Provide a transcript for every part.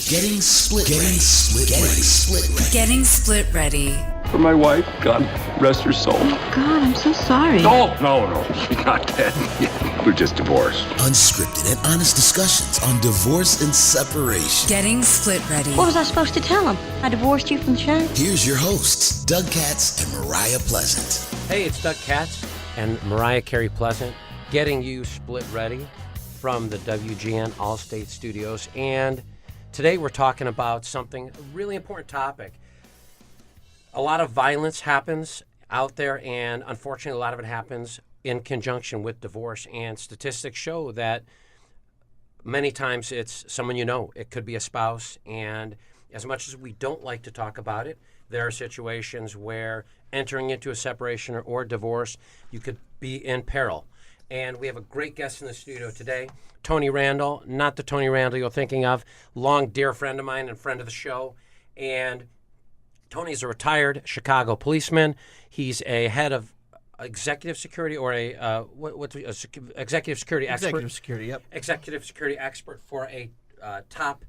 Getting split ready. For my wife, God rest her soul. Oh, God, I'm so sorry. Oh, no, she's not dead. We're just divorced. Unscripted and honest discussions on divorce and separation. Getting split ready. What was I supposed to tell him? I divorced you from the show? Here's your hosts, Doug Katz and Mariah Pleasant. Hey, it's Doug Katz and Mariah Carey Pleasant getting you split ready from the WGN Allstate Studios. And today we're talking about something, a really important topic. A lot of violence happens out there, and unfortunately a lot of it happens in conjunction with divorce. And statistics show that many times it's someone you know. It could be a spouse. And as much as we don't like to talk about it, there are situations where entering into a separation or divorce, you could be in peril. And we have a great guest in the studio today, Tony Randall, not the Tony Randall you're thinking of, long dear friend of mine and friend of the show. And Tony's a retired Chicago policeman. He's a head of executive security or executive security expert. Executive security, yep. Executive security expert for a top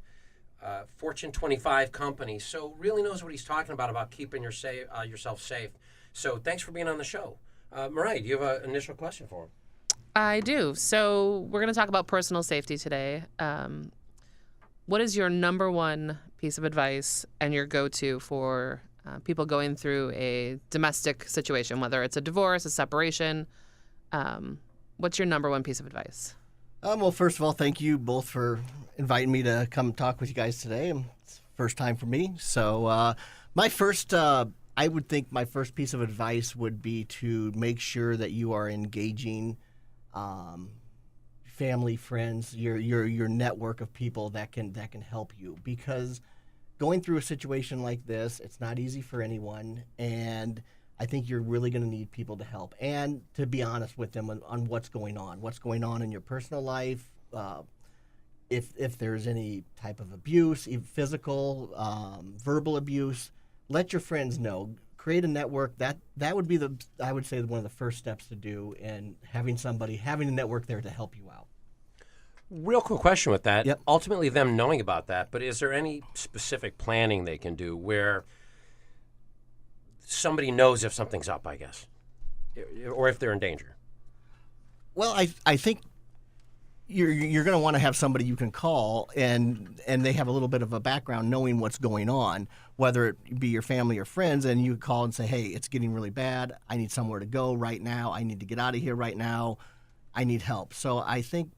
Fortune 25 company. So really knows what he's talking about keeping yourself safe. So thanks for being on the show. Mariah, do you have an initial question for him? I do. So we're going to talk about personal safety today. What is your number one piece of advice and your go-to for people going through a domestic situation, whether it's a divorce, a separation? What's your number one piece of advice? Well, first of all, thank you both for inviting me to come talk with you guys today. It's the first time for me. So I would think my first piece of advice would be to make sure that you are engaging family, friends, your network of people that can help you, because going through a situation like this, it's not easy for anyone, and I think you're really going to need people to help and to be honest with them on what's going on in your personal life, if there's any type of abuse, even physical, verbal abuse. Let your friends know. Create a network. That would be I would say one of the first steps to do, and having a network there to help you out. Real quick question with that. Yep. Ultimately, them knowing about that, but is there any specific planning they can do where somebody knows if something's up, I guess, or if they're in danger? Well, I think you're going to want to have somebody you can call, and they have a little bit of a background knowing what's going on, whether it be your family or friends, and you call and say, hey, it's getting really bad. I need somewhere to go right now. I need to get out of here right now. I need help. So I think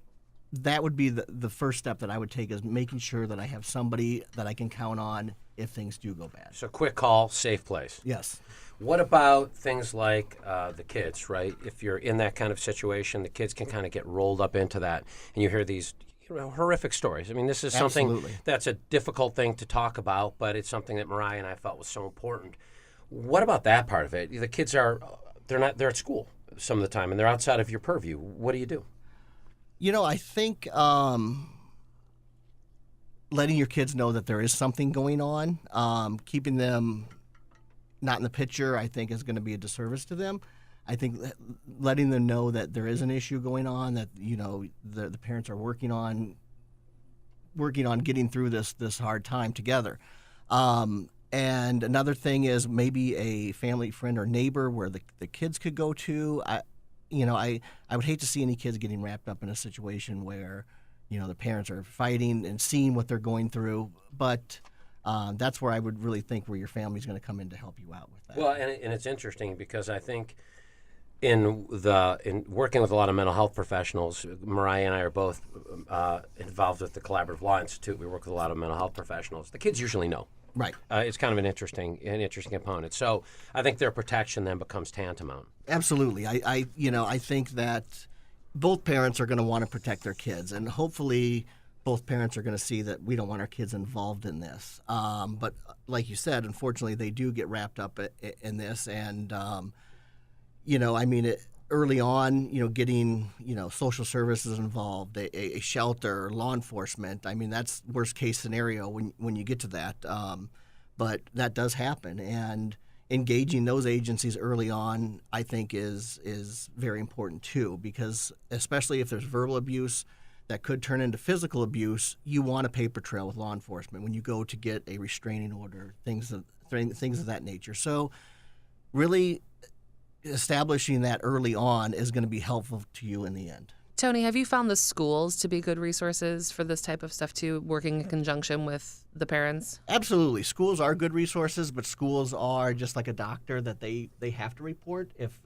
that would be the first step that I would take, is making sure that I have somebody that I can count on if things do go bad. So quick call, safe place. Yes. What about things like the kids, right? If you're in that kind of situation, the kids can kind of get rolled up into that, and you hear these horrific stories. I mean, this is something Absolutely. That's a difficult thing to talk about, but it's something that Mariah and I felt was so important. What about that part of it? The kids they're at school some of the time, and they're outside of your purview. What do you do? I think letting your kids know that there is something going on, keeping them not in the picture, I think is going to be a disservice to them. I think letting them know that there is an issue going on, that the parents are working on getting through this hard time together. And another thing is maybe a family friend or neighbor where the kids could go to. I would hate to see any kids getting wrapped up in a situation where, the parents are fighting and seeing what they're going through. But that's where I would really think where your family's going to come in to help you out with that. Well, and it's interesting because I think in working with a lot of mental health professionals, Mariah and I are both involved with the Collaborative Law Institute. We work with a lot of mental health professionals. The kids usually know. Right. It's kind of an interesting component. So I think their protection then becomes tantamount. Absolutely. I think that both parents are going to want to protect their kids, and hopefully both parents are going to see that we don't want our kids involved in this. But like you said, unfortunately, they do get wrapped up in this, and early on, getting social services involved, a shelter, law enforcement. I mean, that's worst case scenario when you get to that. But that does happen, and engaging those agencies early on, I think, is very important too, because especially if there's verbal abuse, that could turn into physical abuse, you want a paper trail with law enforcement when you go to get a restraining order, things of that nature. So really establishing that early on is going to be helpful to you in the end. Tony, have you found the schools to be good resources for this type of stuff too, working in conjunction with the parents? Absolutely. Schools are good resources, but schools are just like a doctor that they have to report. If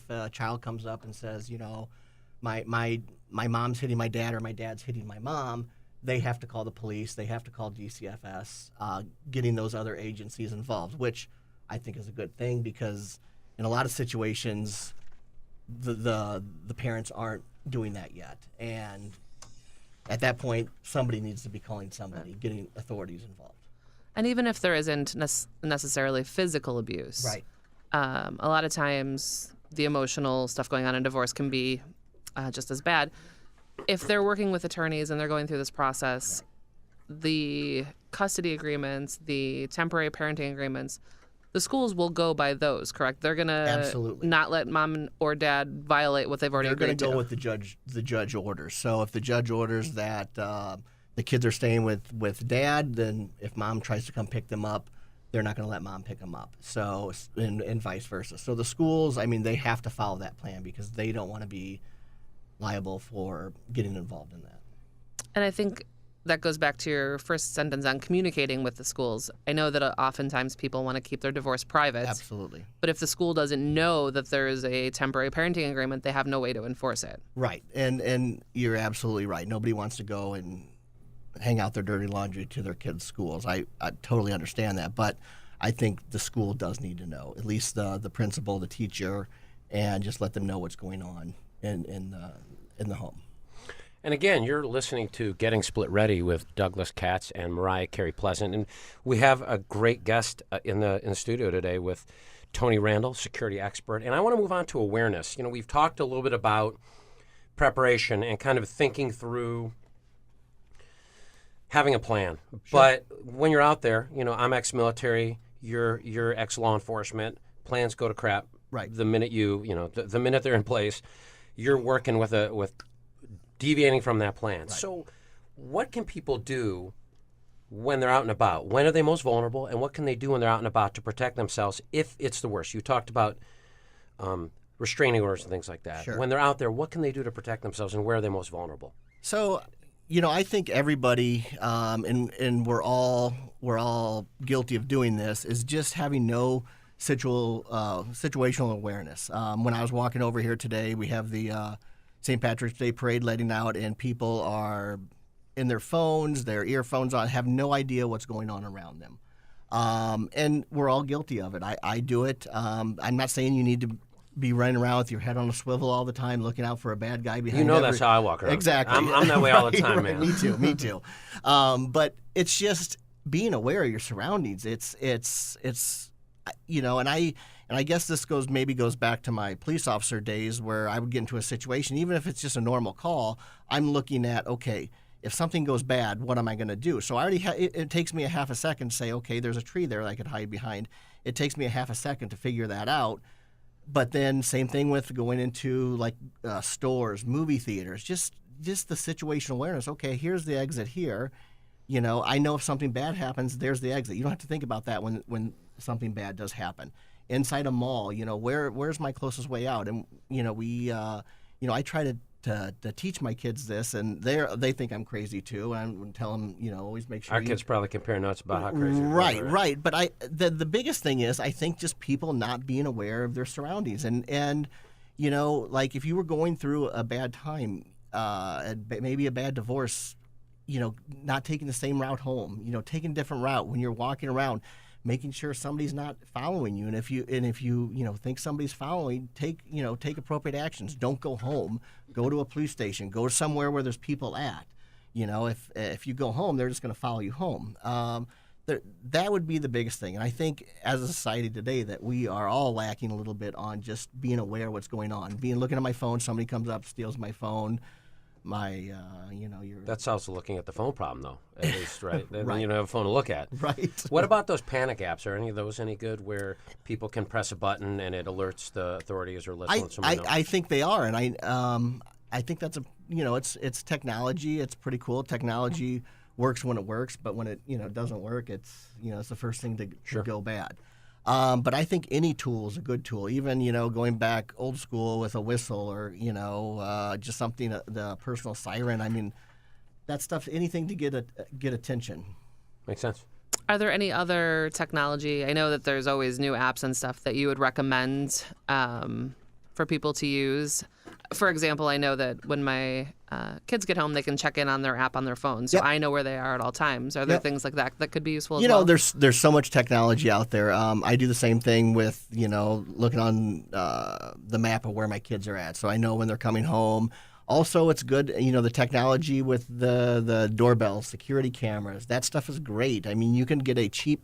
a child comes up and says, you know, my mom's hitting my dad or my dad's hitting my mom, they have to call the police. They have to call DCFS, getting those other agencies involved, which I think is a good thing because in a lot of situations, the parents aren't doing that yet. And at that point, somebody needs to be calling somebody, getting authorities involved. And even if there isn't necessarily physical abuse, Right. A lot of times the emotional stuff going on in divorce can be just as bad. If they're working with attorneys and they're going through this process, the custody agreements, the temporary parenting agreements, the schools will go by those, correct? They're going to Absolutely. not let mom or dad violate what they've already They're going agreed to to. go with the judge orders. So if the judge orders that the kids are staying with dad, then if mom tries to come pick them up, they're not going to let mom pick them up. So and vice versa. So the schools, I mean, they have to follow that plan because they don't want to be liable for getting involved in that. And I think that goes back to your first sentence on communicating with the schools. I know that oftentimes people want to keep their divorce private. Absolutely. But if the school doesn't know that there is a temporary parenting agreement, they have no way to enforce it. Right. And you're absolutely right. Nobody wants to go and hang out their dirty laundry to their kids' schools. I totally understand that. But I think the school does need to know, at least the principal, the teacher, and just let them know what's going on in the home. And again, you're listening to Getting Split Ready with Douglas Katz and Mariah Carey Pleasant, and we have a great guest in the studio today with Tony Randall, security expert. And I want to move on to awareness. You know, we've talked a little bit about preparation and kind of thinking through having a plan. Sure. But when you're out there, you know, I'm ex-military, you're ex-law enforcement. Plans go to crap. Right. The minute the minute they're in place, you're working with deviating from that plan. Right. So what can people do when they're out and about? When are they most vulnerable, and what can they do when they're out and about to protect themselves if it's the worst? You talked about restraining orders and things like that. Sure. When they're out there, what can they do to protect themselves, and where are they most vulnerable? So, you know, I think everybody, and we're all guilty of doing this, is just having no situational awareness. When I was walking over here today, we have the St. Patrick's Day parade letting out, and people are in their phones, their earphones on, have no idea what's going on around them. And we're all guilty of it. I do it. I'm not saying you need to be running around with your head on a swivel all the time, looking out for a bad guy behind. You know that's how I walk around. Exactly. I'm that way all the time, right. man. Me too. But it's just being aware of your surroundings. It's you know, and I guess this goes back to my police officer days where I would get into a situation, even if it's just a normal call, I'm looking at, okay, if something goes bad, what am I going to do? So I already it takes me a half a second to say, okay, there's a tree there that I could hide behind. It takes me a half a second to figure that out. But then same thing with going into like stores, movie theaters, just the situational awareness. Okay, here's the exit here. You know, I know if something bad happens, there's the exit. You don't have to think about that when something bad does happen. Inside a mall, you know, where's my closest way out? And you know, I try to teach my kids this, and they think I'm crazy too. And I would tell them, you know, always make sure. Our kids probably compare notes about how crazy. Right. But the biggest thing is, I think just people not being aware of their surroundings, and you know, like if you were going through a bad time, and maybe a bad divorce, you know, not taking the same route home, you know, taking a different route when you're walking around, making sure somebody's not following you, and if you think somebody's following, take appropriate actions. Don't go home. Go to a police station. Go somewhere where there's people at. You know, if you go home, they're just going to follow you home. That would be the biggest thing. And I think as a society today that we are all lacking a little bit on just being aware of what's going on. Looking at my phone, somebody comes up, steals my phone. That's also looking at the phone problem, though, at least, right? Then Right. you don't have a phone to look at. Right. What about those panic apps? Are any of those any good where people can press a button and it alerts the authorities or lets somebody know? I think they are, and I think that's it's technology. It's pretty cool. Technology works when it works, but when it doesn't work, it's it's the first thing to go bad. But I think any tool is a good tool. Even going back old school with a whistle or just something the personal siren. I mean, that stuff. Anything to get attention. Makes sense. Are there any other technology? I know that there's always new apps and stuff that you would recommend for people to use. For example, I know that when my kids get home, they can check in on their app on their phone, so I know where they are at all times. Are there things like that that could be useful as well? There's so much technology out there. I do the same thing with looking on the map of where my kids are at, so I know when they're coming home. Also, it's good, the technology with the doorbells, security cameras. That stuff is great. I mean, you can get a cheap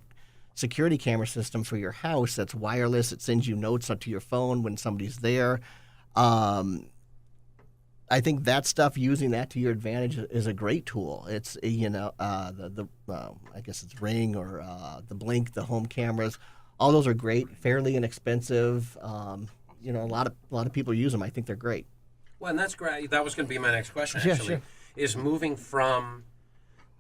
security camera system for your house that's wireless. It sends you notes onto your phone when somebody's there. I think that stuff, using that to your advantage, is a great tool. It's I guess it's Ring or the Blink, the home cameras. All those are great, fairly inexpensive. A lot of people use them. I think they're great. Well, and that's great. That was going to be my next question, Yeah, actually. sure. Is moving from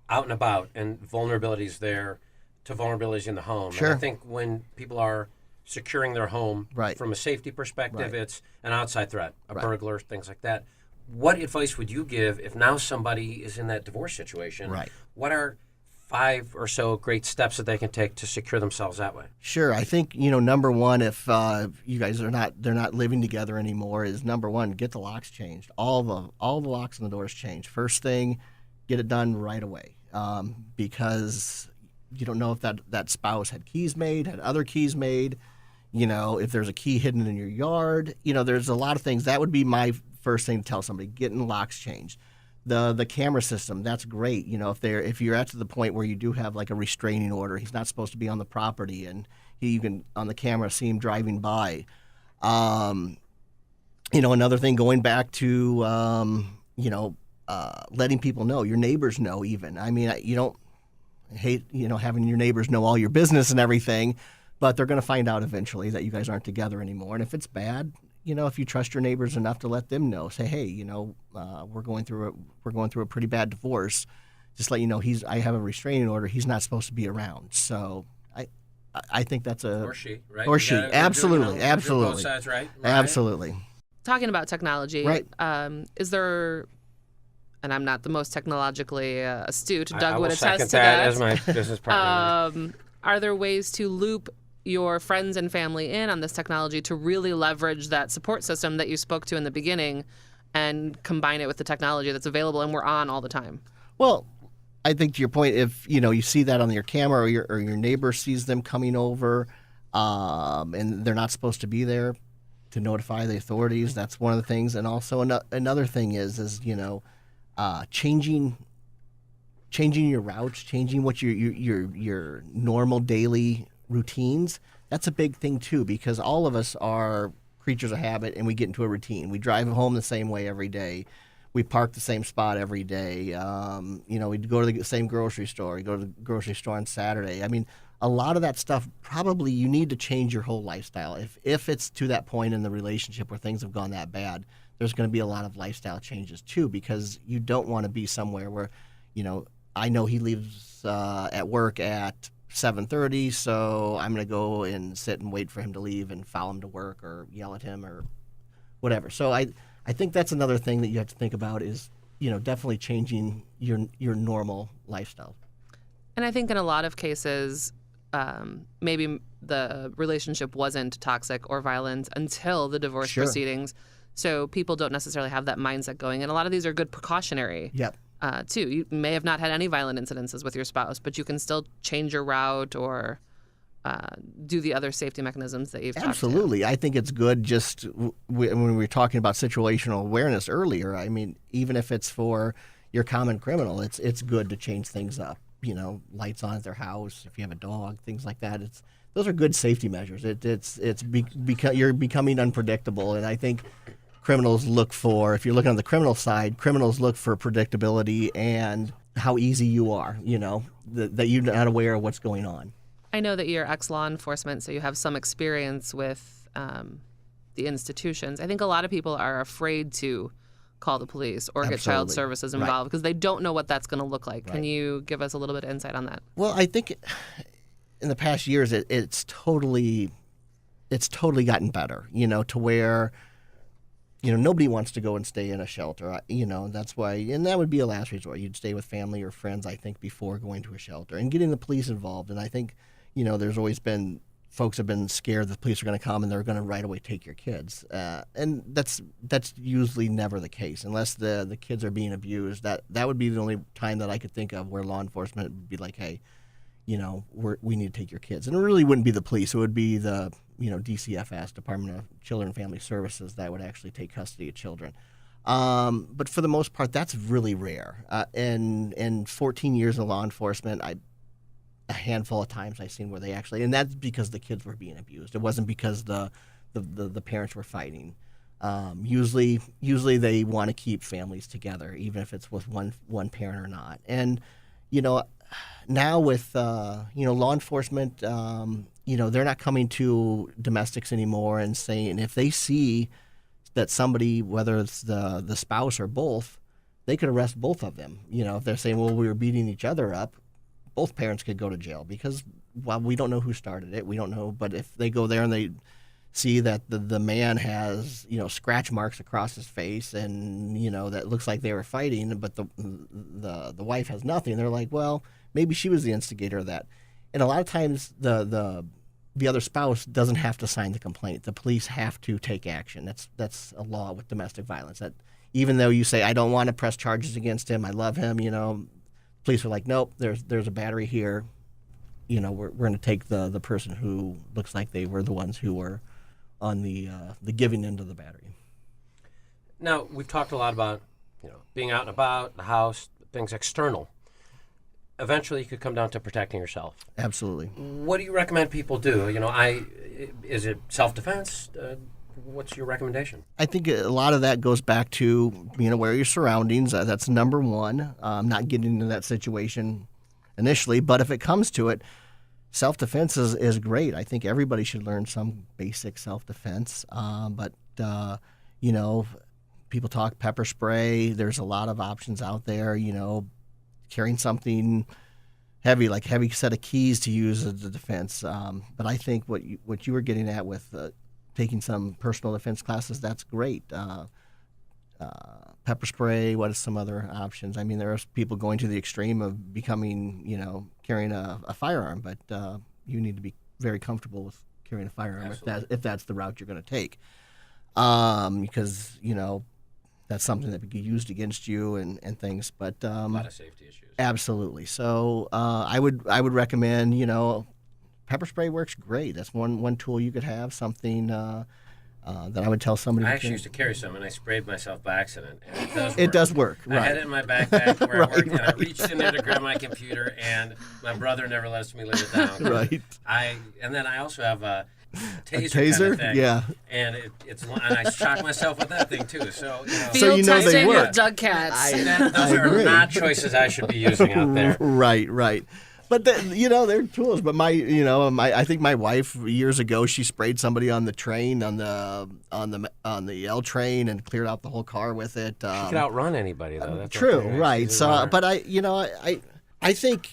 out and about and vulnerabilities there to vulnerabilities in the home. Sure. And I think when people are securing their home Right. from a safety perspective, Right. it's an outside threat, a Right. burglar, things like that. What advice would you give if now somebody is in that divorce situation? Right. What are 5 or so great steps that they can take to secure themselves that way? Sure. I think, number one, if you guys they're not living together anymore, is number one, get the locks changed. All the locks on the doors changed. First thing, get it done right away. Because you don't know if that spouse had keys made, had other keys made, if there's a key hidden in your yard, there's a lot of things. That would be my first thing to tell somebody, getting locks changed. The camera system, that's great. If you're at to the point where you do have like a restraining order, he's not supposed to be on the property, and you can on the camera see him driving by. Another thing, going back to letting people know, your neighbors know even. I mean, you don't hate having your neighbors know all your business and everything, but they're going to find out eventually that you guys aren't together anymore. And if it's bad, if you trust your neighbors enough to let them know, say, hey, we're going through a pretty bad divorce. Just let you know I have a restraining order. He's not supposed to be around. So I think that's Or she, right? Or she, absolutely, absolutely, both sides, right? Absolutely. Talking about technology, Right. Is there, and I'm not the most technologically astute, Doug I would will attest second to that that. as my business partner. Are there ways to loop your friends and family in on this technology to really leverage that support system that you spoke to in the beginning and combine it with the technology that's available and we're on all the time? Well, I think to your point, if you see that on your camera or your neighbor sees them coming over, and they're not supposed to be there, to notify the authorities. That's one of the things. And also another thing is changing your routes, changing what your normal daily routines. That's a big thing too, because all of us are creatures of habit, and we get into a routine. We drive home the same way every day. We park the same spot every day. We go to the same grocery store. We go to the grocery store on Saturday. I mean, a lot of that stuff, probably you need to change your whole lifestyle. If it's to that point in the relationship where things have gone that bad, there's going to be a lot of lifestyle changes too, because you don't want to be somewhere where, I know he leaves at work at 7:30, so I'm going to go and sit and wait for him to leave and follow him to work or yell at him or whatever. So I think that's another thing that you have to think about is, definitely changing your normal lifestyle. And I think in a lot of cases, maybe the relationship wasn't toxic or violent until the divorce Sure. proceedings. So people don't necessarily have that mindset going. And a lot of these are good precautionary. Yep. Too. You may have not had any violent incidences with your spouse, but you can still change your route or do the other safety mechanisms that you've talked Absolutely. I think it's good just when we were talking about situational awareness earlier. I mean, even if it's for your common criminal, it's good to change things up. Lights on at their house, if you have a dog, things like that. Those are good safety measures. You're becoming unpredictable, and I think criminals look for, if you're looking on the criminal side, criminals look for predictability and how easy you are, that you're not aware of what's going on. I know that you're ex-law enforcement, so you have some experience with the institutions. I think a lot of people are afraid to call the police or get child Absolutely. services Right. involved because they don't know what that's going to look like. Can Right. you give us a little bit of insight on that? Well, I think in the past years it's totally gotten better, to where nobody wants to go and stay in a shelter. That's why, and that would be a last resort. You'd stay with family or friends, I think, before going to a shelter and getting the police involved. And I think, there's always been folks have been scared the police are going to come and they're going to right away take your kids. And that's usually never the case unless the kids are being abused. That would be the only time that I could think of where law enforcement would be like, hey, we need to take your kids. And it really wouldn't be the police. It would be the, DCFS, Department of Children and Family Services, that would actually take custody of children. But for the most part, that's really rare. In 14 years of law enforcement, a handful of times I've seen where they actually, and that's because the kids were being abused. It wasn't because the parents were fighting. Usually they want to keep families together, even if it's with one parent or not. And, now with law enforcement, they're not coming to domestics anymore and saying if they see that somebody, whether it's the spouse or both, they could arrest both of them. If they're saying, well, we were beating each other up, both parents could go to jail because, well, we don't know who started it. We don't know. But if they go there and they see that the man has, scratch marks across his face and, that looks like they were fighting, but the wife has nothing, they're like, well, maybe she was the instigator of that. And a lot of times the other spouse doesn't have to sign the complaint. The police have to take action. That's a law with domestic violence. That even though you say, I don't want to press charges against him, I love him, police are like, nope, there's a battery here. We're going to take the person who looks like they were the ones who were on the giving end of the battery. Now, we've talked a lot about, being out and about, the house, things external. Eventually, you could come down to protecting yourself. Absolutely. What do you recommend people do? Is it self-defense? What's your recommendation? I think a lot of that goes back to being aware of your surroundings. That's number one. Not getting into that situation initially, but if it comes to it, self-defense is great. I think everybody should learn some basic self-defense. But people talk pepper spray. There's a lot of options out there, carrying something heavy, like heavy set of keys to use as a defense. But I think what you were getting at with taking some personal defense classes, that's great. Pepper spray, what are some other options? I mean, there are people going to the extreme of becoming, carrying a firearm, but you need to be very comfortable with carrying a firearm if that's the route you're going to take. Because, that's something that could be used against you and things. But A lot of safety issues. Absolutely. So I would recommend, pepper spray works great. That's one tool you could have, something that I would tell somebody. I actually used to carry some, and I sprayed myself by accident, and it does work. It does work, I right. had it in my backpack where Right, I worked, and I right. reached in there to grab my computer, and my brother never lets me lay it down. Right. And then I also have a taser, taser? kind of thing, Yeah. and and I shocked myself with that thing too. So So Field they testing work. with Doug Cats. those I are agree. not choices I should be using out there. Right. But they're tools. But I think my wife years ago, she sprayed somebody on the train on the L train and cleared out the whole car with it. You could outrun anybody though. That's True, okay. right? She's a So, runner. but I think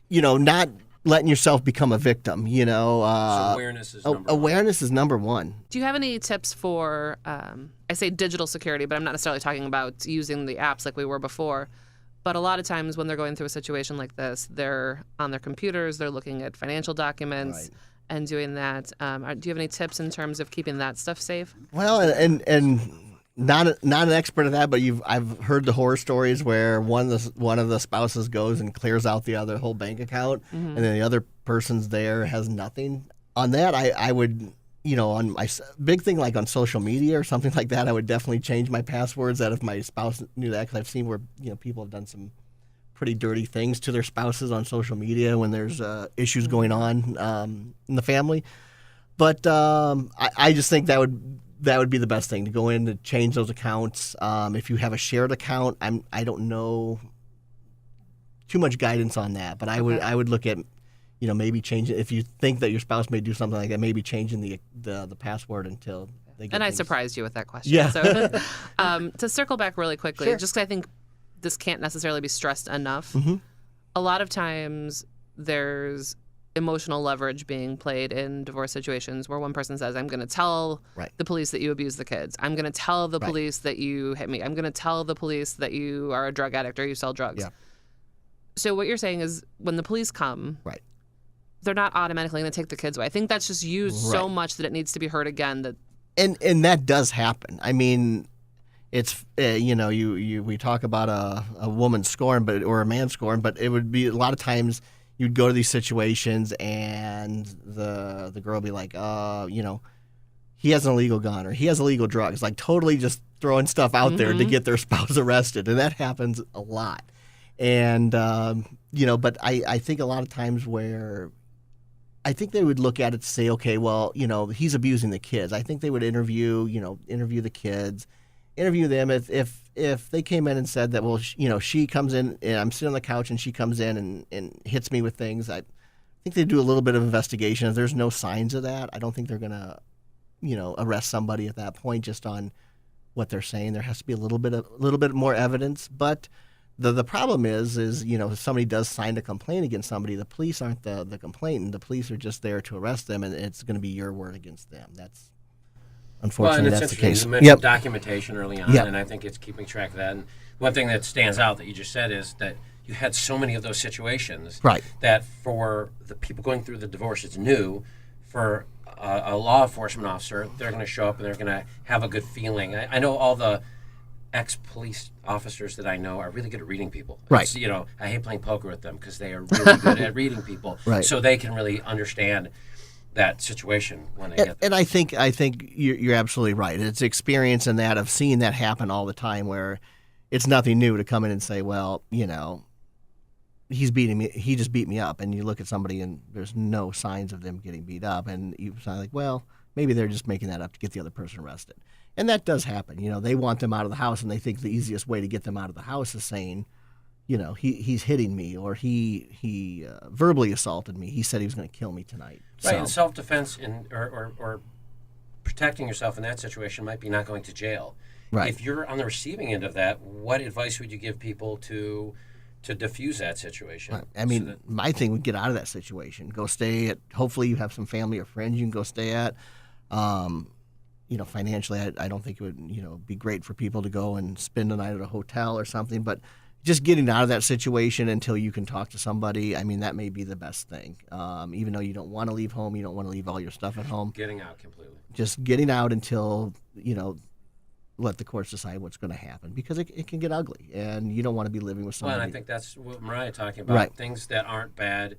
not letting yourself become a victim. So awareness is number one. Awareness is number one. Do you have any tips for, I say digital security, but I'm not necessarily talking about using the apps like we were before. But a lot of times when they're going through a situation like this, they're on their computers, they're looking at financial documents Right. and doing that. Do you have any tips in terms of keeping that stuff safe? Well, and not an expert at that, but I've heard the horror stories where one of the spouses goes and clears out the other whole bank account, and then the other person's there has nothing. On that, I would, on my big thing like on social media or something like that, I would definitely change my passwords. That if my spouse knew that, because I've seen where people have done some pretty dirty things to their spouses on social media when there's issues going on in the family. But I just think that would be the best thing, to go in to change those accounts. If you have a shared account, I don't know too much guidance on that, but I would look at maybe changing, if you think that your spouse may do something like that, maybe changing the password until get And I things- surprised you with that question. Yeah. So, to circle back really quickly, Sure. just 'cause I think this can't necessarily be stressed enough. Mm-hmm. A lot of times there's emotional leverage being played in divorce situations where one person says, I'm going to tell Right. the police that you abuse the kids. I'm going to tell the Right. police that you hit me. I'm going to tell the police that you are a drug addict or you sell drugs. Yeah. So what you're saying is when the police come, Right. they're not automatically going to take the kids away. I think that's just used so Right. much that it needs to be heard again. That And that does happen. I mean, it's we talk about a woman scorn, or a man scorn, but it would be a lot of times you'd go to these situations and the girl would be like, he has an illegal gun or he has illegal drugs, like totally just throwing stuff out there to get their spouse arrested, and that happens a lot. And but I think a lot of times where I think they would look at it to say, okay, well, he's abusing the kids. I think they would interview the kids, interview them. If they came in and said that, well, she comes in and I'm sitting on the couch and she comes in and hits me with things, I think they do a little bit of investigation. If there's no signs of that, I don't think they're going to, arrest somebody at that point just on what they're saying. There has to be a little bit more evidence, but the problem is if somebody does sign a complaint against somebody, the police aren't the complainant. The police are just there to arrest them, and it's going to be your word against them. That's unfortunately that's the case. You mentioned documentation early on, Yep. and I think it's keeping track of that. And one thing that stands out that you just said is that you had so many of those situations Right. that for the people going through the divorce, it's new. For a law enforcement officer, they're going to show up and they're going to have a good feeling. I know all the ex-police officers that I know are really good at reading people. Right. It's, I hate playing poker with them because they are really good at reading people. Right. So they can really understand that situation when they get there. And I think you're absolutely right. It's experience in that of seeing that happen all the time, where it's nothing new to come in and say, well, he's beating me. He just beat me up, and you look at somebody and there's no signs of them getting beat up, and you sound like, well, maybe they're just making that up to get the other person arrested, and that does happen. They want them out of the house, and they think the easiest way to get them out of the house is saying, he's hitting me, or he verbally assaulted me. He said he was going to kill me tonight. Right, So- and self-defense or protecting yourself in that situation might be not going to jail. Right. If you're on the receiving end of that, what advice would you give people to diffuse that situation? Right. I mean, my thing would get out of that situation. Go stay at. Hopefully, you have some family or friends you can go stay at. Financially, I don't think it would be great for people to go and spend a night at a hotel or something. But just getting out of that situation until you can talk to somebody, I mean, that may be the best thing. Even though you don't want to leave home, you don't want to leave all your stuff at home. Getting out completely. Just getting out until let the courts decide what's going to happen, because it can get ugly, and you don't want to be living with Well, somebody. and I think that's what Mariah talking about. Right. Things that aren't bad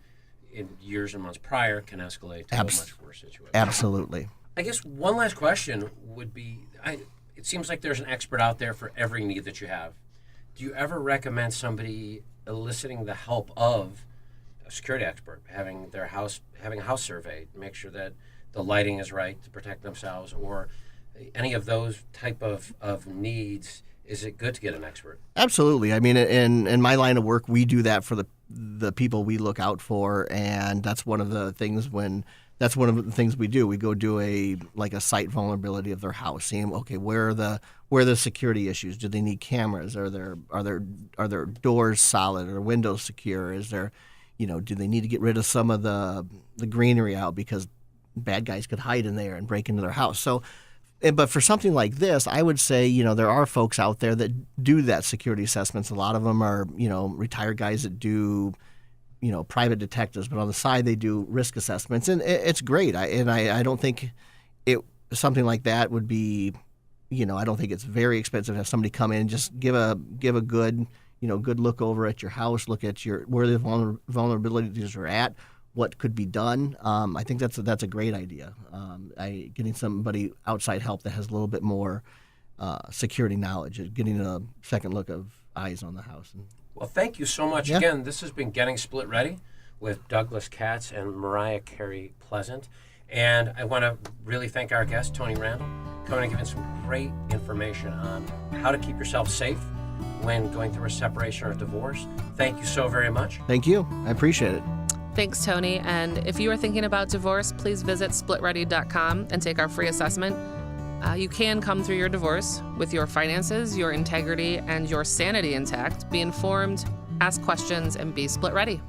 in years and months prior can escalate to a much worse situation. Absolutely. I guess one last question would be, it seems like there's an expert out there for every need that you have. Do you ever recommend somebody eliciting the help of a security expert, having a house surveyed, make sure that the lighting is right to protect themselves, or any of those type of needs? Is it good to get an expert? Absolutely. I mean, in my line of work, we do that for the people we look out for, and that's one of the things we do. We go do a site vulnerability of their house, seeing where are the security issues? Do they need cameras? Are their doors solid or windows secure? Is there, do they need to get rid of some of the greenery out because bad guys could hide in there and break into their house? So. But for something like this, I would say, there are folks out there that do that security assessments. A lot of them are, retired guys that do, private detectives, but on the side they do risk assessments, and it's great. I don't think something like that would be, I don't think it's very expensive to have somebody come in and just give a good, good look over at your house, look at where the vulnerabilities are at, what could be done. I think that's a great idea. Getting somebody outside help that has a little bit more security knowledge, getting a second look of eyes on the house. Well, thank you so much. Yeah. Again, this has been Getting Split Ready with Douglas Katz and Mariah Carey Pleasant. And I want to really thank our guest, Tony Randall, coming and giving some great information on how to keep yourself safe when going through a separation or a divorce. Thank you so very much. Thank you. I appreciate it. Thanks, Tony. And if you are thinking about divorce, please visit splitready.com and take our free assessment. You can come through your divorce with your finances, your integrity, and your sanity intact. Be informed, ask questions, and be split ready.